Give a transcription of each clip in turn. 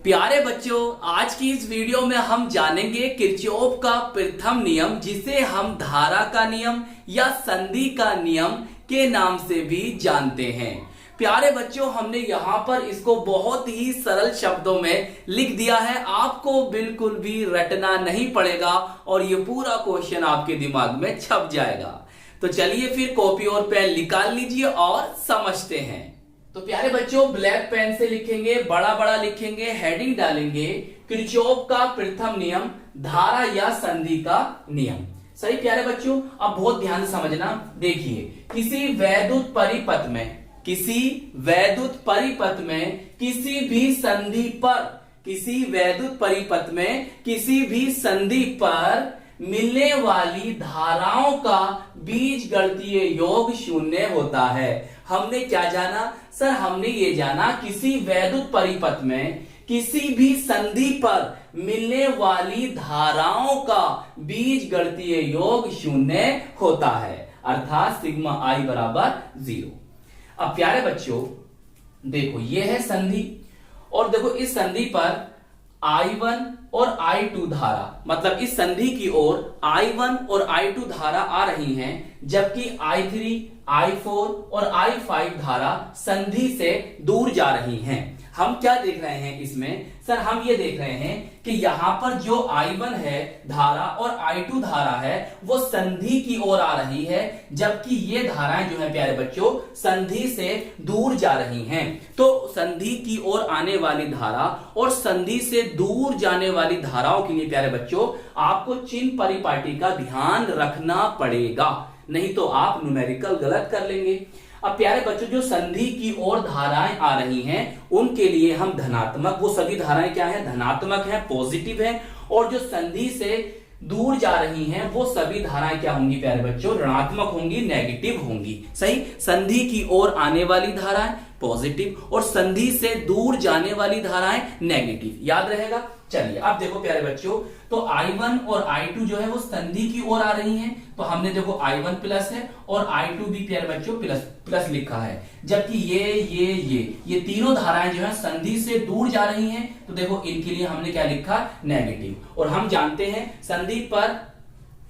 प्यारे बच्चों, आज की इस वीडियो में हम जानेंगे किरचॉफ का प्रथम नियम, जिसे हम धारा का नियम या संधि का नियम के नाम से भी जानते हैं। प्यारे बच्चों, हमने यहाँ पर इसको बहुत ही सरल शब्दों में लिख दिया है। आपको बिल्कुल भी रटना नहीं पड़ेगा और ये पूरा क्वेश्चन आपके दिमाग में छप जाएगा। तो चलिए फिर कॉपी और पेन निकाल लीजिए और समझते हैं। तो प्यारे बच्चों, ब्लैक पेन से लिखेंगे, बड़ा बड़ा लिखेंगे, हेडिंग डालेंगे किरचॉफ का प्रथम नियम, धारा या संधि का नियम। सही प्यारे बच्चों, अब बहुत ध्यान से समझना। देखिए, किसी वैद्युत परिपथ में किसी भी संधि पर मिलने वाली धाराओं का बीजगणितीय योग शून्य होता है। हमने क्या जाना सर? हमने ये जाना किसी वैद्युत परिपथ में किसी भी संधि पर मिलने वाली धाराओं का बीजगणितीय योग शून्य होता है, अर्थात सिग्मा आई बराबर 0। अब प्यारे बच्चों देखो, ये है संधि और देखो इस संधि पर I1 और I2 धारा, मतलब इस संधि की ओर I1 और I2 धारा आ रही हैं, जबकि I3, I4 और I5 धारा संधि से दूर जा रही हैं। हम क्या देख रहे हैं इसमें सर? हम ये देख रहे हैं कि यहां पर जो I1 है धारा और I2 धारा है वो संधि की ओर आ रही है, जबकि ये धाराएं जो है प्यारे बच्चों संधि से दूर जा रही हैं। तो संधि की ओर आने वाली धारा और संधि से दूर जाने वाली धाराओं के लिए प्यारे बच्चों आपको चिन्ह परिपाटी का ध्यान रखना पड़ेगा, नहीं तो आप न्यूमेरिकल गलत कर लेंगे। अब प्यारे बच्चों, जो संधि की ओर धाराएं आ रही हैं उनके लिए हम धनात्मक, वो सभी धाराएं क्या है? धनात्मक है, पॉजिटिव है। और जो संधि से दूर जा रही हैं वो सभी धाराएं क्या होंगी प्यारे बच्चों? ऋणात्मक होंगी, नेगेटिव होंगी। सही, संधि की ओर आने वाली धाराएं पॉजिटिव और संधि से दूर जाने वाली धाराएं नेगेटिव। याद रहेगा? चलिए अब देखो प्यारे बच्चों, तो I1 और I2 जो है वो संधि की ओर आ रही हैं, तो हमने देखो I1 प्लस है और I2 भी प्यारे बच्चों प्लस लिखा है, जबकि ये तीनों धाराएं जो है संधि से दूर जा रही हैं, तो देखो इनके लिए हमने क्या लिखा? नेगेटिव। और हम जानते हैं संधि पर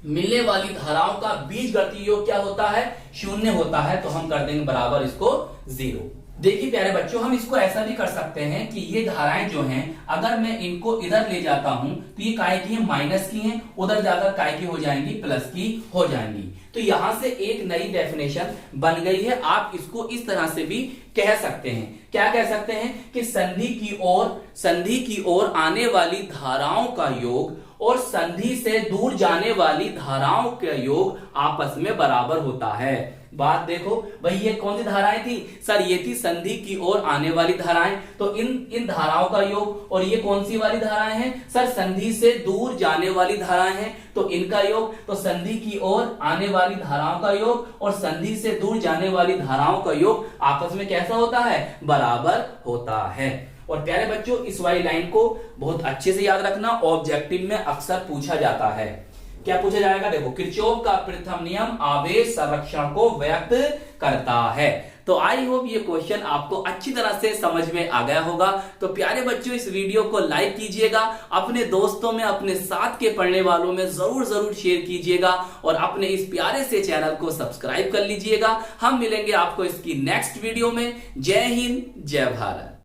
मिलने वाली धाराओं का बीजगणितीय योग क्या होता है? शून्य होता है, तो हम कर देंगे बराबर इसको 0। देखिए प्यारे बच्चों, हम इसको ऐसा भी कर सकते हैं कि ये धाराएं जो हैं अगर मैं इनको इधर ले जाता हूं तो ये काय की है? माइनस की हैं, उधर जाकर काय की हो जाएंगी? प्लस की हो जाएंगी। तो यहां से एक नई डेफिनेशन बन गई है। आप इसको इस तरह से भी कह सकते हैं। क्या कह सकते हैं कि संधि की ओर आने वाली धाराओं का योग और संधि से दूर जाने वाली धाराओं का योग आपस में बराबर होता है। बात देखो भाई, ये कौन सी धाराएं थी सर? ये थी संधि की ओर आने वाली धाराएं, तो इन धाराओं का योग। और ये कौन सी वाली धाराएं हैं सर? संधि से दूर जाने वाली धाराएं हैं, तो इनका योग। तो संधि की ओर आने वाली धाराओं का योग और संधि से दूर जाने वाली धाराओं का योग आपस में कैसा होता है? बराबर होता है। और प्यारे बच्चों, इस वाली लाइन को बहुत अच्छे से याद रखना, ऑब्जेक्टिव में अक्सर पूछा जाता है। क्या पूछा जाएगा? देखो, किरचॉफ का प्रथम नियम आवेश संरक्षण को व्यक्त करता है। तो आई होप ये क्वेश्चन आपको अच्छी तरह से समझ में आ गया होगा। तो प्यारे बच्चों, इस वीडियो को लाइक कीजिएगा, अपने दोस्तों में, अपने साथ के पढ़ने वालों में जरूर शेयर कीजिएगा और अपने इस प्यारे से चैनल को सब्सक्राइब कर लीजिएगा। हम मिलेंगे आपको इसकी नेक्स्ट वीडियो में। जय हिंद, जय भारत।